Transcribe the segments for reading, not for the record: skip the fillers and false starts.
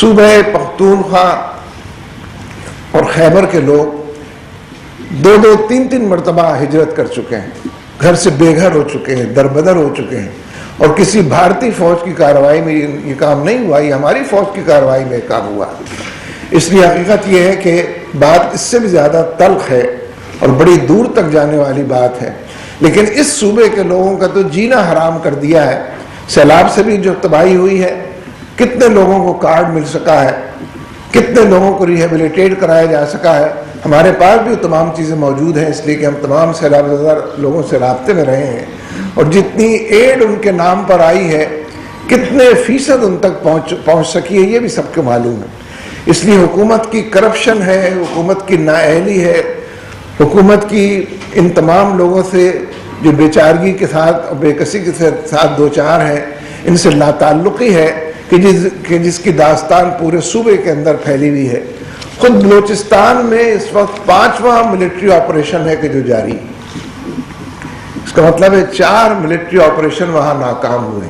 صوبہ پختونخوا اور خیبر کے لوگ دو دو تین تین مرتبہ ہجرت کر چکے ہیں، گھر سے بے گھر ہو چکے ہیں، دربدر ہو چکے ہیں، اور کسی بھارتی فوج کی کارروائی میں یہ کام نہیں ہوا، یہ ہماری فوج کی کارروائی میں کام ہوا۔ اس لیے حقیقت یہ ہے کہ بات اس سے بھی زیادہ تلخ ہے اور بڑی دور تک جانے والی بات ہے، لیکن اس صوبے کے لوگوں کا تو جینا حرام کر دیا ہے۔ سیلاب سے بھی جو تباہی ہوئی ہے، کتنے لوگوں کو کارڈ مل سکا ہے، کتنے لوگوں کو ریہیبلیٹیٹ کرایا جا سکا ہے۔ ہمارے پاس بھی تمام چیزیں موجود ہیں، اس لیے کہ ہم تمام سیلاب زدہ لوگوں سے رابطے میں رہے ہیں، اور جتنی ایڈ ان کے نام پر آئی ہے، کتنے فیصد ان تک پہنچ سکی ہے، یہ بھی سب کو معلوم ہے۔ اس لیے حکومت کی کرپشن ہے، حکومت کی نااہلی ہے، حکومت کی ان تمام لوگوں سے جو بیچارگی کے ساتھ اور بے کسی کے ساتھ دوچار ہیں، ان سے لا تعلقی ہے کہ جس کی داستان پورے صوبے کے اندر پھیلی ہوئی ہے۔ خود بلوچستان میں اس وقت 5واں ملٹری آپریشن ہے کہ جو جاری ہے، اس کا مطلب ہے 4 ملٹری آپریشن وہاں ناکام ہوئے،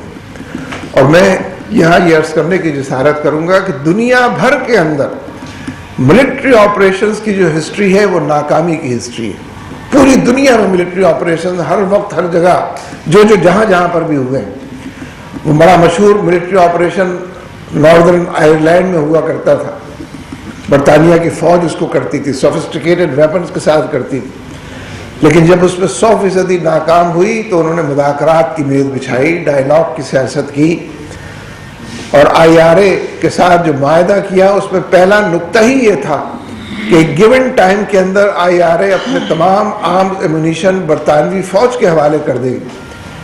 اور میں یہاں یہ عرض کرنے کی جسارت کروں گا کہ دنیا بھر کے اندر ملٹری آپریشنز کی جو ہسٹری ہے وہ ناکامی کی ہسٹری ہے۔ پوری دنیا میں ملٹری آپریشن ہر وقت ہر جگہ جو جہاں پر بھی ہوئے ہیں، وہ بڑا مشہور ملٹری آپریشن ناردرن آئرلینڈ میں ہوا کرتا تھا، برطانیہ کی فوج اس کو کرتی تھی، سوفسٹیکیٹڈ ویپنز کے ساتھ کرتی تھی، لیکن جب اس میں 100% ناکام ہوئی تو انہوں نے مذاکرات کی میز بچھائی، ڈائلاگ کی سیاست کی، اور IRA کے ساتھ جو معاہدہ کیا اس میں پہلا نقطہ ہی یہ تھا کہ گیون ٹائم کے اندر IRA اپنے تمام آرمز ایمونیشن برطانوی فوج کے حوالے کر دے گی۔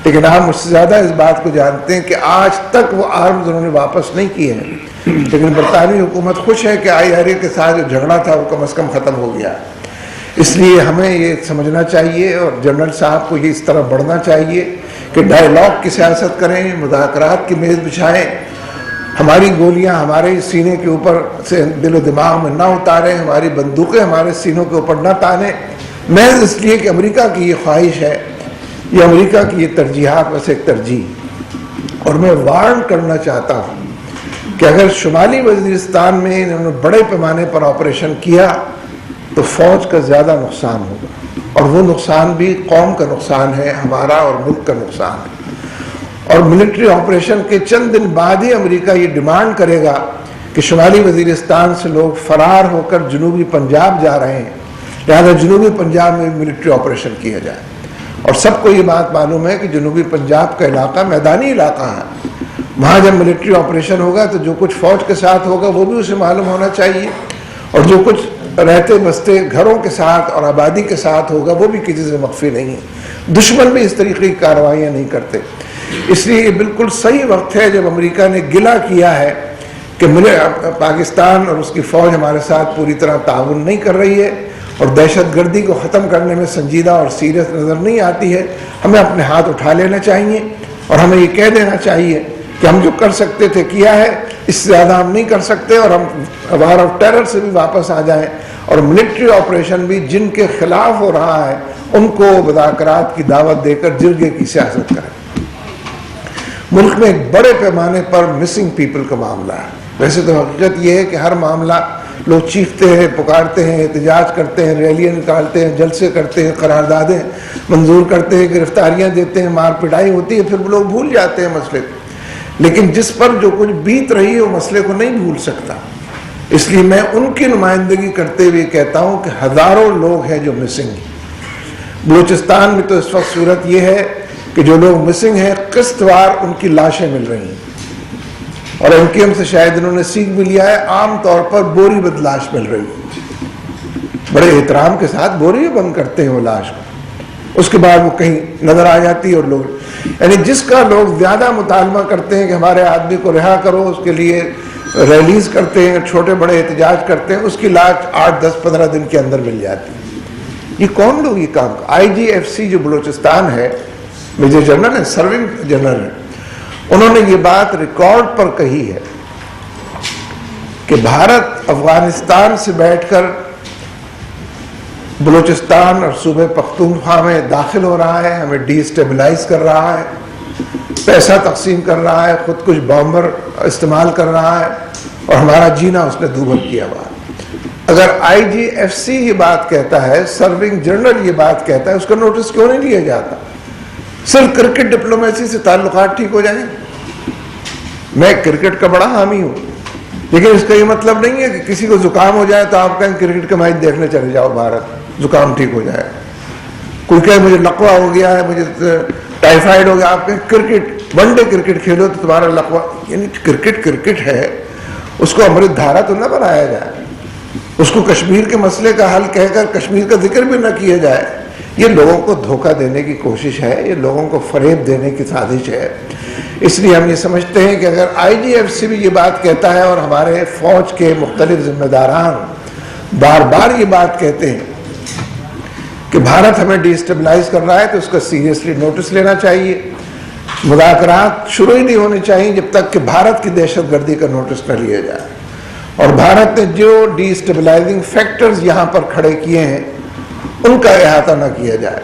لیکن آپ مجھ سے زیادہ اس بات کو جانتے ہیں کہ آج تک وہ آرمز انہوں نے واپس نہیں کیے ہیں، لیکن برطانوی حکومت خوش ہے کہ IRA کے ساتھ جو جھگڑا تھا وہ کم از کم ختم ہو گیا۔ اس لیے ہمیں یہ سمجھنا چاہیے اور جنرل صاحب کو یہ اس طرح بڑھنا چاہیے کہ ڈائلاگ کی سیاست کریں، مذاکرات کی میز بچھائیں، ہماری گولیاں ہمارے سینے کے اوپر سے دل و دماغ میں نہ اتاریں، ہماری بندوقیں ہمارے سینوں کے اوپر نہ تانیں، محض اس لیے کہ امریکہ کی یہ خواہش ہے، یہ امریکہ کی یہ ترجیحات میں سے ایک ترجیح۔ اور میں وارن کرنا چاہتا ہوں کہ اگر شمالی وزیرستان میں انہوں نے بڑے پیمانے پر آپریشن کیا تو فوج کا زیادہ نقصان ہوگا، اور وہ نقصان بھی قوم کا نقصان ہے، ہمارا اور ملک کا نقصان ہے۔ اور ملٹری آپریشن کے چند دن بعد ہی امریکہ یہ ڈیمانڈ کرے گا کہ شمالی وزیرستان سے لوگ فرار ہو کر جنوبی پنجاب جا رہے ہیں، لہذا جنوبی پنجاب میں ملٹری آپریشن کیا جائے۔ اور سب کو یہ بات معلوم ہے کہ جنوبی پنجاب کا علاقہ میدانی علاقہ ہے، وہاں جب ملٹری آپریشن ہوگا تو جو کچھ فوج کے ساتھ ہوگا وہ بھی اسے معلوم ہونا چاہیے، اور جو کچھ رہتے بستے گھروں کے ساتھ اور آبادی کے ساتھ ہوگا وہ بھی کسی سے مخفی نہیں ہے۔ دشمن بھی اس طریقے کی کارروائیاں نہیں کرتے، اس لیے یہ بالکل صحیح وقت ہے جب امریکہ نے گلہ کیا ہے کہ پاکستان اور اس کی فوج ہمارے ساتھ پوری طرح تعاون نہیں کر رہی ہے اور دہشت گردی کو ختم کرنے میں سنجیدہ اور سیریس نظر نہیں آتی ہے، ہمیں اپنے ہاتھ اٹھا لینا چاہیے اور ہمیں یہ کہہ دینا چاہیے کہ ہم جو کر سکتے تھے کیا ہے، اس سے زیادہ ہم نہیں کر سکتے، اور ہم وار آف ٹیرر سے بھی واپس آ جائیں، اور ملٹری آپریشن بھی جن کے خلاف ہو رہا ہے ان کو مذاکرات کی دعوت دے کر جرگے کی سیاست کریں۔ ملک میں ایک بڑے پیمانے پر مسنگ پیپل کا معاملہ ہے۔ ویسے تو حقیقت یہ ہے کہ ہر معاملہ لوگ چیختے ہیں، پکارتے ہیں، احتجاج کرتے ہیں، ریلیاں نکالتے ہیں، جلسے کرتے ہیں، قراردادیں منظور کرتے ہیں، گرفتاریاں دیتے ہیں، مار پٹائی ہوتی ہے، پھر لوگ بھول جاتے ہیں مسئلے کو، لیکن جس پر جو کچھ بیت رہی ہے وہ مسئلے کو نہیں بھول سکتا۔ اس لیے میں ان کی نمائندگی کرتے ہوئے کہتا ہوں کہ ہزاروں لوگ ہیں جو مسنگ ہیں۔ بلوچستان میں تو اس وقت صورت یہ ہے کہ جو لوگ مسنگ ہیں قسط وار ان کی لاشیں مل رہی ہیں، اور MKM سے شاید انہوں نے سیکھ بھی لیا ہے، عام طور پر بوری بد لاش مل رہی ہے، بڑے احترام کے ساتھ بوری بند کرتے ہیں وہ لاش کو، اس کے بعد وہ کہیں نظر آ جاتی ہے، اور لوگ یعنی جس کا لوگ زیادہ مطالبہ کرتے ہیں کہ ہمارے آدمی کو رہا کرو، اس کے لیے ریلیز کرتے ہیں، چھوٹے بڑے احتجاج کرتے ہیں، اس کی لاش 8 10 15 دن کے اندر مل جاتی ہے۔ یہ کون لوگ یہ کام؟ IGFC جو بلوچستان ہے، میجر جنرل ہے، سرونگ جنرل ہے، انہوں نے یہ بات ریکارڈ پر کہی ہے کہ بھارت افغانستان سے بیٹھ کر بلوچستان اور صوبہ پختونخوا میں داخل ہو رہا ہے، ہمیں ڈی اسٹیبلائز کر رہا ہے، پیسہ تقسیم کر رہا ہے، خود کچھ بامبر استعمال کر رہا ہے، اور ہمارا جینا اس نے دوبھر کیا ہوا. اگر IGFC یہ بات کہتا ہے, سرونگ جنرل یہ بات کہتا ہے, اس کا نوٹس کیوں نہیں لیا جاتا؟ صرف کرکٹ ڈپلومیسی سے تعلقات ٹھیک ہو جائیں. میں کرکٹ کا بڑا حامی ہوں, لیکن اس کا یہ مطلب نہیں ہے کہ کسی کو زکام ہو جائے تو آپ کہیں کرکٹ کا میچ دیکھنے چلے جاؤ بھارت, زکام ٹھیک ہو جائے. کوئی کہے مجھے لقوہ ہو گیا ہے, مجھے ٹائیفائڈ ہو گیا, آپ کہیں کرکٹ ون ڈے کرکٹ کھیلو تو تمہارا لقوہ. یعنی کرکٹ ہے, اس کو امرت دھارا تو نہ بنایا جائے, اس کو کشمیر کے مسئلے کا حل کہہ کر کشمیر کا ذکر بھی نہ کیا جائے. یہ لوگوں کو دھوکہ دینے کی کوشش ہے, یہ لوگوں کو فریب دینے کی سازش ہے. اس لیے ہم یہ سمجھتے ہیں کہ اگر IGFC بھی یہ بات کہتا ہے اور ہمارے فوج کے مختلف ذمہ داران بار بار یہ بات کہتے ہیں کہ بھارت ہمیں ڈی اسٹیبلائز کر رہا ہے, تو اس کا سیریسلی نوٹس لینا چاہیے. مذاکرات شروع ہی نہیں ہونے چاہیے جب تک کہ بھارت کی دہشت گردی کا نوٹس نہ لیا جائے, اور بھارت نے جو ڈی اسٹیبلائزنگ فیکٹرز یہاں پر کھڑے کیے ہیں ان کا احاطہ نہ کیا جائے.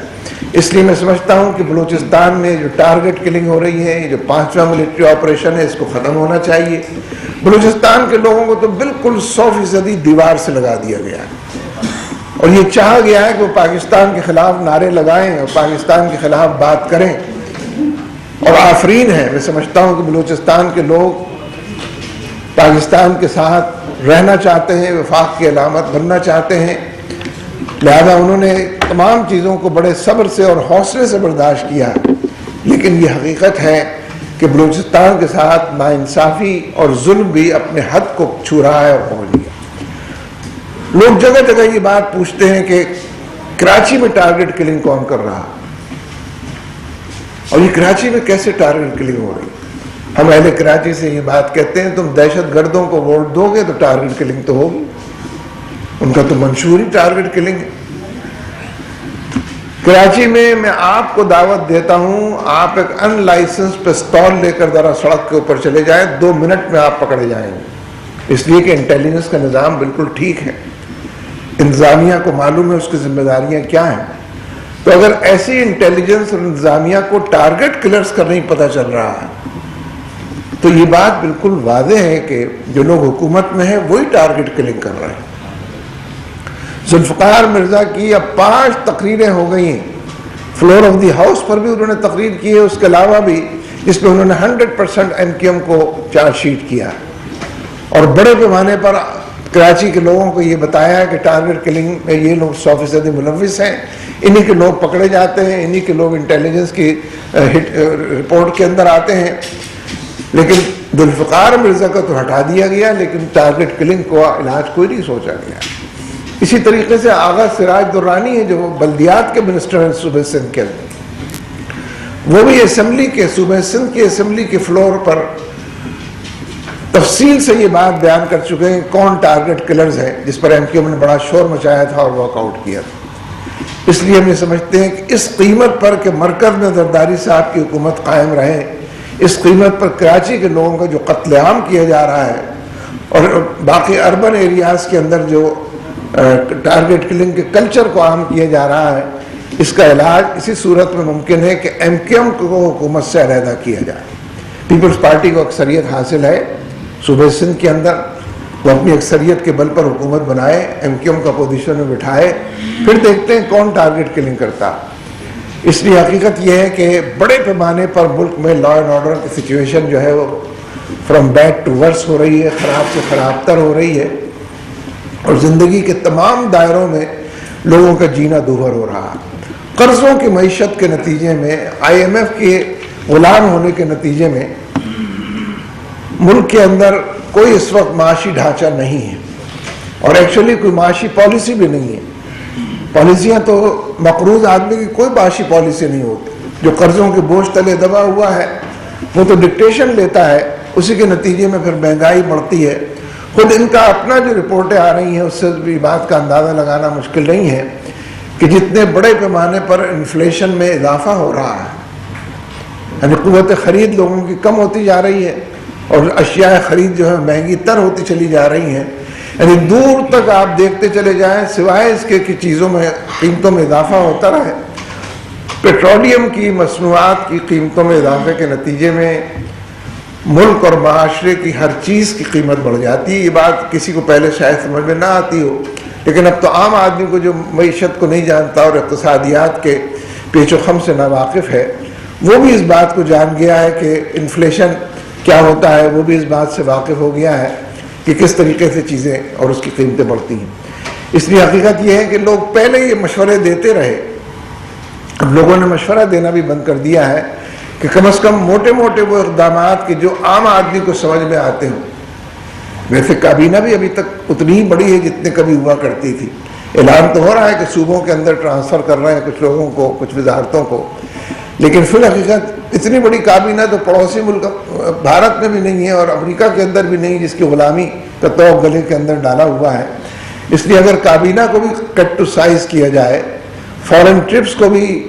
اس لیے میں سمجھتا ہوں کہ بلوچستان میں جو ٹارگٹ کلنگ ہو رہی ہے, جو 5واں ملٹری آپریشن ہے, اس کو ختم ہونا چاہیے. بلوچستان کے لوگوں کو تو بالکل 100% دیوار سے لگا دیا گیا ہے, اور یہ چاہا گیا ہے کہ وہ پاکستان کے خلاف نعرے لگائیں اور پاکستان کے خلاف بات کریں. اور آفرین ہے, میں سمجھتا ہوں کہ بلوچستان کے لوگ پاکستان کے ساتھ رہنا چاہتے ہیں, وفاق کی علامت بننا چاہتے ہیں. لہذا انہوں نے تمام چیزوں کو بڑے صبر سے اور حوصلے سے برداشت کیا. لیکن یہ حقیقت ہے کہ بلوچستان کے ساتھ ناانصافی اور ظلم بھی اپنے حد کو چھو رہا ہے اور پہنچ گیا. لوگ جگہ جگہ یہ بات پوچھتے ہیں کہ کراچی میں ٹارگٹ کلنگ کون کر رہا, اور یہ کراچی میں کیسے ٹارگٹ کلنگ ہو رہی. ہم اہل کراچی سے یہ بات کہتے ہیں, تم دہشت گردوں کو ووٹ دو گے تو ٹارگٹ کلنگ تو ہوگی. ان کا تو منشور ہی ٹارگٹ کلنگ ہے. کراچی میں آپ کو دعوت دیتا ہوں, آپ ایک ان لائسنس پستول لے کر ذرا سڑک کے اوپر چلے جائیں, 2 منٹ میں آپ پکڑے جائیں گے. اس لیے کہ انٹیلیجنس کا نظام بالکل ٹھیک ہے, انتظامیہ کو معلوم ہے اس کی ذمہ داریاں کیا ہیں. تو اگر ایسی انٹیلیجنس اور انتظامیہ کو ٹارگٹ کلرز کا نہیں پتہ چل رہا ہے تو یہ بات بالکل واضح ہے کہ جو لوگ حکومت میں ہیں وہی ٹارگٹ کلنگ کر رہے ہیں. ذوالفقار مرزا کی اب 5 تقریریں ہو گئی ہیں, فلور آف دی ہاؤس پر بھی انہوں نے تقریر کی ہے, اس کے علاوہ بھی جس پہ انہوں نے 100% MQM کو چارج شیٹ کیا, اور بڑے پیمانے پر کراچی کے لوگوں کو یہ بتایا ہے کہ ٹارگٹ کلنگ میں یہ لوگ 100% ملوث ہیں, انہی کے لوگ پکڑے جاتے ہیں, انہی کے لوگ انٹیلیجنس کی رپورٹ کے اندر آتے ہیں. لیکن ذوالفقار مرزا کا تو ہٹا دیا گیا, لیکن ٹارگٹ کلنگ کو علاج کوئی نہیں سوچا گیا. اسی طریقے سے آغا سراج درانی ہیں جو بلدیات کے منسٹر ہیں صوبہ سندھ کے اندر, وہ بھی اسمبلی کے صوبہ سندھ کی اسمبلی کے فلور پر تفصیل سے یہ بات بیان کر چکے ہیں کون ٹارگٹ کلرز ہیں, جس پر MQM نے بڑا شور مچایا تھا اور واک آؤٹ کیا تھا. اس لیے ہم یہ سمجھتے ہیں کہ اس قیمت پر کہ مرکز میں زرداری صاحب کی حکومت قائم رہے, اس قیمت پر کراچی کے لوگوں کا جو قتل عام کیا جا رہا ہے اور باقی اربن ایریاز کے اندر جو ٹارگٹ کلنگ کے کلچر کو عام کیا جا رہا ہے, اس کا علاج اسی صورت میں ممکن ہے کہ MQM کو حکومت سے علیحدہ کیا جائے. پیپلز پارٹی کو اکثریت حاصل ہے صوبہ سندھ کے اندر, وہ اپنی اکثریت کے بل پر حکومت بنائے, MQM کو اپوزیشن میں بٹھائے, پھر دیکھتے ہیں کون ٹارگٹ کلنگ کرتا. اس لیے حقیقت یہ ہے کہ بڑے پیمانے پر ملک میں لا اینڈ آرڈر کی سچویشن جو ہے وہ فرام بیڈ ٹو ورس ہو رہی ہے, خراب سے خراب تر ہو رہی ہے, اور زندگی کے تمام دائروں میں لوگوں کا جینا دوبھر ہو رہا. قرضوں کی معیشت کے نتیجے میں, IMF کے غلام ہونے کے نتیجے میں ملک کے اندر کوئی اس وقت معاشی ڈھانچہ نہیں ہے, اور ایکچولی کوئی معاشی پالیسی بھی نہیں ہے. پالیسیاں تو مقروض آدمی کی کوئی معاشی پالیسی نہیں ہوتی. جو قرضوں کے بوجھ تلے دبا ہوا ہے وہ تو ڈکٹیشن لیتا ہے, اسی کے نتیجے میں پھر مہنگائی بڑھتی ہے. خود ان کا اپنا جو رپورٹیں آ رہی ہیں اس سے بھی بات کا اندازہ لگانا مشکل نہیں ہے کہ جتنے بڑے پیمانے پر انفلیشن میں اضافہ ہو رہا ہے, یعنی قوت خرید لوگوں کی کم ہوتی جا رہی ہے اور اشیاء خرید جو ہے مہنگی تر ہوتی چلی جا رہی ہیں. یعنی دور تک آپ دیکھتے چلے جائیں سوائے اس کے کہ چیزوں میں قیمتوں میں اضافہ ہوتا رہے, پیٹرولیم کی مصنوعات کی قیمتوں میں اضافے کے نتیجے میں ملک اور معاشرے کی ہر چیز کی قیمت بڑھ جاتی ہے. یہ بات کسی کو پہلے شاید سمجھ میں نہ آتی ہو، لیکن اب تو عام آدمی کو جو معیشت کو نہیں جانتا اور اقتصادیات کے پیچ و خم سے ناواقف ہے، وہ بھی اس بات کو جان گیا ہے کہ انفلیشن کیا ہوتا ہے، وہ بھی اس بات سے واقف ہو گیا ہے کہ کس طریقے سے چیزیں اور اس کی قیمتیں بڑھتی ہیں. اس لیے حقیقت یہ ہے کہ لوگ پہلے یہ مشورے دیتے رہے، اب لوگوں نے مشورہ دینا بھی بند کر دیا ہے کہ کم از کم موٹے موٹے وہ اقدامات کہ جو عام آدمی کو سمجھ میں آتے ہوں. ویسے کابینہ بھی ابھی تک اتنی ہی بڑی ہے جتنے کبھی ہوا کرتی تھی. اعلان تو ہو رہا ہے کہ صوبوں کے اندر ٹرانسفر کر رہے ہیں کچھ لوگوں کو، کچھ وزارتوں کو، لیکن فی الحقیقت اتنی بڑی کابینہ تو پڑوسی ملک بھارت میں بھی نہیں ہے اور امریکہ کے اندر بھی نہیں، جس کی غلامی کا توق گلے کے اندر ڈالا ہوا ہے. اس لیے اگر کابینہ کو بھی کٹ ٹو سائز کیا جائے، فورن ٹرپس کو بھی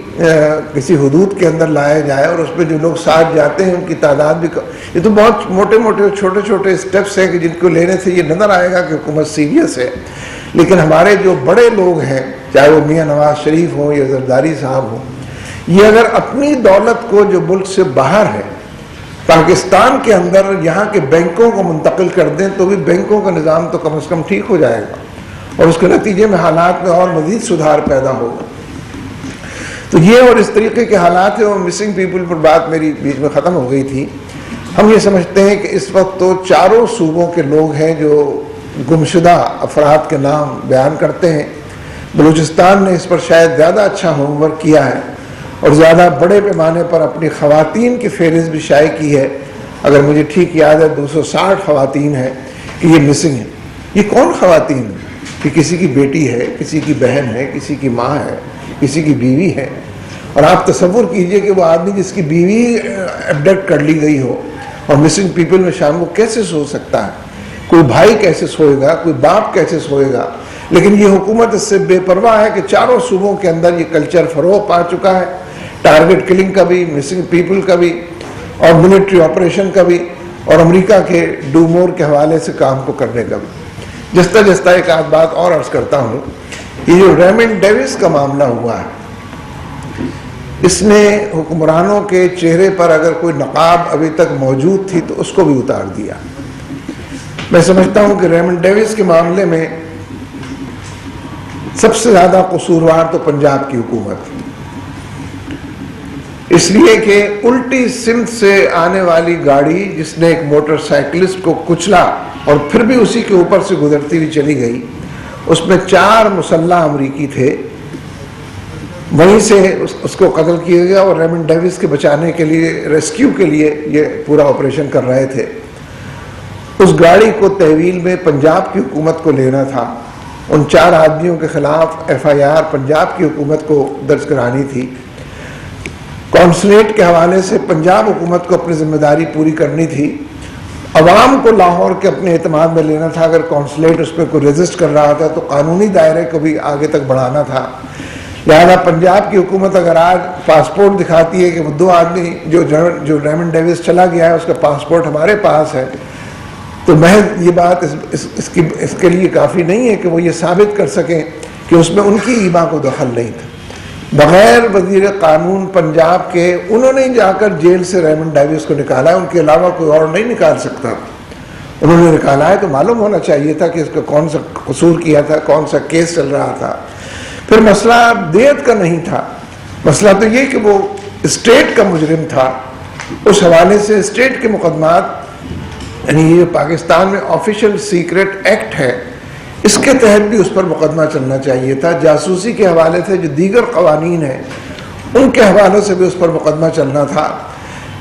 کسی حدود کے اندر لایا جائے اور اس پہ جو لوگ ساتھ جاتے ہیں ان کی تعداد بھی یہ تو بہت موٹے موٹے چھوٹے چھوٹے اسٹیپس ہیں کہ جن کو لینے سے یہ نظر آئے گا کہ حکومت سیریس ہے. لیکن ہمارے جو بڑے لوگ ہیں، چاہے وہ میاں نواز شریف ہوں یا زرداری صاحب ہوں، یہ اگر اپنی دولت کو جو ملک سے باہر ہے پاکستان کے اندر یہاں کے بینکوں کو منتقل کر دیں تو بھی بینکوں کا نظام تو کم از کم ٹھیک ہو جائے گا اور اس کے نتیجے میں حالات میں اور مزید سدھار پیدا ہوگا. تو یہ اور اس طریقے کے حالات ہیں. اور مسنگ پیپل پر بات میری بیچ میں ختم ہو گئی تھی. ہم یہ سمجھتے ہیں کہ اس وقت تو چاروں صوبوں کے لوگ ہیں جو گمشدہ افراد کے نام بیان کرتے ہیں. بلوچستان نے اس پر شاید زیادہ اچھا ہوم ورک کیا ہے اور زیادہ بڑے پیمانے پر اپنی خواتین کی فہرست بھی شائع کی ہے. اگر مجھے ٹھیک یاد ہے 260 خواتین ہیں کہ یہ مسنگ ہیں. یہ کون خواتین ہیں؟ کہ کسی کی بیٹی ہے، کسی کی بہن ہے، کسی کی ماں ہے، کسی کی بیوی ہے. اور آپ تصور کیجئے کہ وہ آدمی جس کی بیوی ایبڈکٹ کر لی گئی ہو اور مسنگ پیپل میں شامل، وہ کیسے سو سکتا ہے؟ کوئی بھائی کیسے سوئے گا؟ کوئی باپ کیسے سوئے گا؟ لیکن یہ حکومت اس سے بے پرواہ ہے کہ چاروں صوبوں کے اندر یہ کلچر فروغ پا چکا ہے. ٹارگٹ کلنگ کا بھی، مسنگ پیپل کا بھی، اور ملٹری آپریشن کا بھی، اور امریکہ کے ڈو مور کے حوالے سے کام کو کرنے کا بھی. جستا جستا ایک آدھ بات اور عرض کرتا ہوں. یہ جو ریمنڈ ڈیوس کا معاملہ ہوا ہے، اس نے حکمرانوں کے چہرے پر اگر کوئی نقاب ابھی تک موجود تھی تو اس کو بھی اتار دیا. میں سمجھتا ہوں کہ ریمنڈ ڈیوس کے معاملے میں سب سے زیادہ قصوروار تو پنجاب کی حکومت، اس لیے کہ الٹی سمت سے آنے والی گاڑی جس نے ایک موٹر سائیکلسٹ کو کچلا اور پھر بھی اسی کے اوپر سے گزرتی ہوئی چلی گئی، اس میں 4 مسلح امریکی تھے، وہیں سے اس کو قتل کیا گیا. اور ریمنڈ ڈیوس کے بچانے کے لیے، ریسکیو کے لیے یہ پورا آپریشن کر رہے تھے. اس گاڑی کو تحویل میں پنجاب کی حکومت کو لینا تھا. ان 4 آدمیوں کے خلاف FIR پنجاب کی حکومت کو درج کرانی تھی. کونسلیٹ کے حوالے سے پنجاب حکومت کو اپنی ذمہ داری پوری کرنی تھی. عوام کو لاہور کے اپنے اعتماد میں لینا تھا. اگر کونسلیٹ اس پہ کوئی ریزسٹ کر رہا تھا تو قانونی دائرے کو بھی آگے تک بڑھانا تھا. لہذا پنجاب کی حکومت اگر آج پاسپورٹ دکھاتی ہے کہ وہ 2 آدمی جو ریمنڈ ڈیوس چلا گیا ہے اس کا پاسپورٹ ہمارے پاس ہے، تو محض یہ بات اس کے لیے کافی نہیں ہے کہ وہ یہ ثابت کر سکیں کہ اس میں ان کی ایما کو دخل نہیں تھا. بغیر وزیر قانون پنجاب کے انہوں نے جا کر جیل سے ریمنڈ ڈیوس کو نکالا ہے. ان کے علاوہ کوئی اور نہیں نکال سکتا. انہوں نے نکالا ہے تو معلوم ہونا چاہیے تھا کہ اس کا کون سا قصور کیا تھا، کون سا کیس چل رہا تھا. پھر مسئلہ دیت کا نہیں تھا، مسئلہ تو یہ کہ وہ اسٹیٹ کا مجرم تھا. اس حوالے سے اسٹیٹ کے مقدمات، یعنی یہ پاکستان میں آفیشیل سیکرٹ ایکٹ ہے، اس کے تحت بھی اس پر مقدمہ چلنا چاہیے تھا. جاسوسی کے حوالے سے جو دیگر قوانین ہیں ان کے حوالوں سے بھی اس پر مقدمہ چلنا تھا.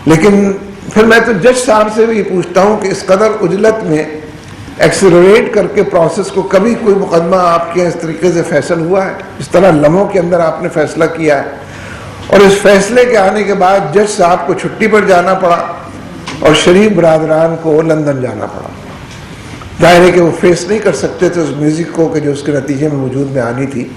لیکن پھر میں تو جج صاحب سے بھی یہ پوچھتا ہوں کہ اس قدر عجلت میں ایکسلریٹ کر کے پروسیس کو کبھی کوئی مقدمہ آپ کے اس طریقے سے فیصل ہوا ہے؟ اس طرح لمحوں کے اندر آپ نے فیصلہ کیا ہے اور اس فیصلے کے آنے کے بعد جج صاحب کو چھٹی پر جانا پڑا اور شریف برادران کو لندن جانا پڑا. ظاہر ہے کہ وہ فیس نہیں کر سکتے تھے اس میوزک کو کہ جو اس کے نتیجے میں وجود میں آنی تھی.